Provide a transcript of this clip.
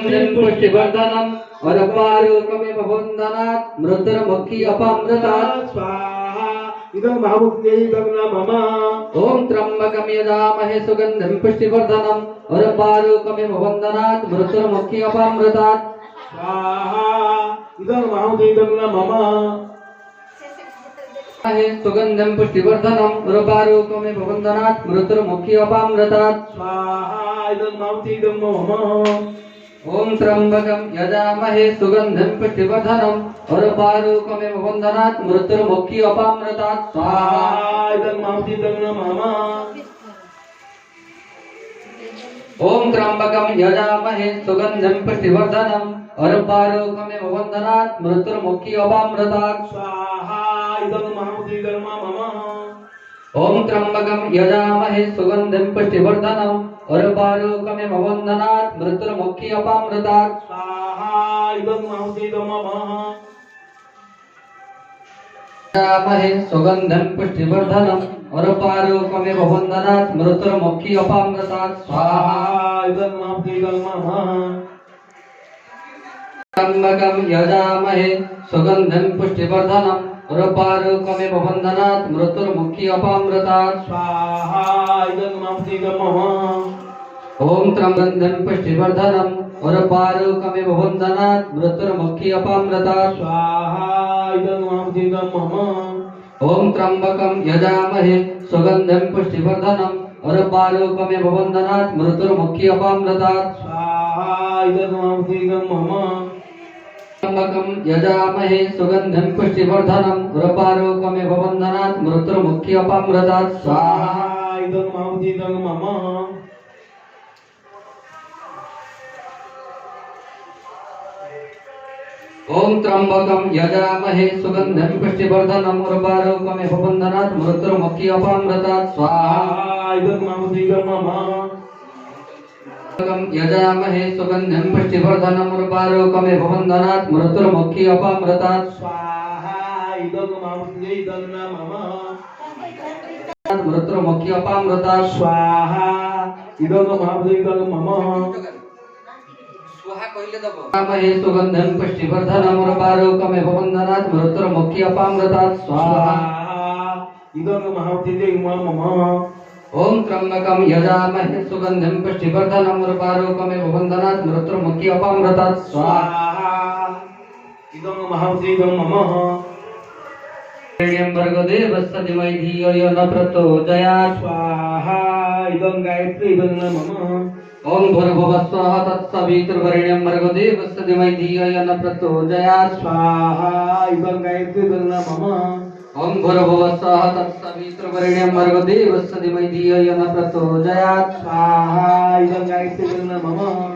सुगंधिं पुष्टिवर्धनम् अरपारोकमेव वन्दनात् मृत्युर्मुखी अपामृतात् स्वाहा इदं महामुक्त्यै इदं न मम ओम त्र्यंबकं यजामहे सुगंधिं पुष्टिवर्धनम् अरपारोकमेव वन्दनात् मृत्युर्मुखी अपामृतात् स्वाहा इदं महामुक्त्यै इदं न मम सुगंधिं पुष्टिवर्धनम् अरपारोकमेव वन्दनात् मृत्युर्मुखी अपामृतात् स्वाहा इदं महामुक्त्यै इदं न मम ओम त्र्यंबकं यजामहे सुगंधिं पुष्टिवर्धनम् अरपारोकमेव वन्दनात् मृत्युर्मुखी अपामृतात् स्वाहा इदं महामुक्त्यै इदं न मम ओम त्र्यंबकं यजामहे सुगंधिं पुष्टिवर्धनम् अरपारोकमेव वन्दनात् मृत्युर्मुखी अपामृतात् स्वाहा इदं महामुक्त्यै इदं न मम ओम त्र्यंबकं यजामहे सुगंधिं पुष्टिवर्धनम् अरपारोकमेव वन्दनात् मृत्युर्मुखी अपामृतात् स्वाहा इदं महामुक्त्यै इदं न मम यजामहे सुगंधिं पुष्टिवर्धनम् अरपारोकमेव वन्दनात् मृत्युर्मुखी अपामृतात् स्वाहा इदं महामुक्त्यै इदं न मम त्र्यंबकं यजामहे सुगंधिं पुष्टिवर्धनम् अरपारोकमेव वन्दनात् मृत्युर्मुखी अपामृतात् स्वाहा इदं महामुक्त्यै इदं न मम ओम त्र्यंबकं पुष्टिवर्धनम् अरपारोकमेव वन्दनात् मृत्युर्मुखी अपामृतात् स्वाहा इदं महामुक्त्यै इदं न मम ओम त्र्यंबकं यजामहे सुगंधिं पुष्टिवर्धनम् अरपारोकमेव वन्दनात् मृत्युर्मुखी अपामृतात् स्वाहा इदं महामुक्त्यै इदं न मम त्र्यंबकं यजामहे सुगंधिं पुष्टिवर्धनम् अरपारोकमेव वन्दनात् मृत्युर्मुखी अपामृतात् स्वाहा इदं महामुक्त्यै इदं न मम ओम त्र्यंबकं यजामहे सुगंधिं पुष्टिवर्धनम् अरपारोकमेव वन्दनात् मृत्युर्मुखी अपामृतात् स्वाहा इदं महामुक्त्यै इदं न मम यजामहे सुगंधिं पुष्टिवर्धनम् अरपारोकमेव वन्दनात् मृत्युर्मुखी अपामृतात् स्वाहा इदं महामुक्त्यै इदं न मम मृत्युर्मुखी अपामृतात् स्वाहा इदं महामुक्त्यै इदं न मम यजामहे सुगंधिं पुष्टिवर्धनम् अरपारोकमेव वन्दनात् मृत्युर्मुखी अपामृतात् स्वाहा इदं महामुक्त्यै इदं न मम ओम त्र्यंबकं यजामहे सुगंधिं पुष्टिवर्धनम् अरपारोकमेव वन्दनात् मृत्युर्मुखी अपामृतात् स्वाहा इदं महामुक्त्यै इदं न मम भर्गदेवस्य धीमहि धियो यो न प्रचोदयात् स्वाहा इदं गायत्री इदं न मम ओम भूर्भुवः स्वः तत्सवितुर्वरेण्यं भर्गदेवस्य धीमहि धियो यो न प्रचोदयात् स्वाहा इदं गायत्री इदं न मम ओम भूर्भुवः स्वः तत्सवितुर्वरेण्यं भर्गदेवस्य धीमहि धियो यो न प्रचोदयात् स्वाहा इदं गायत्री इदं न मम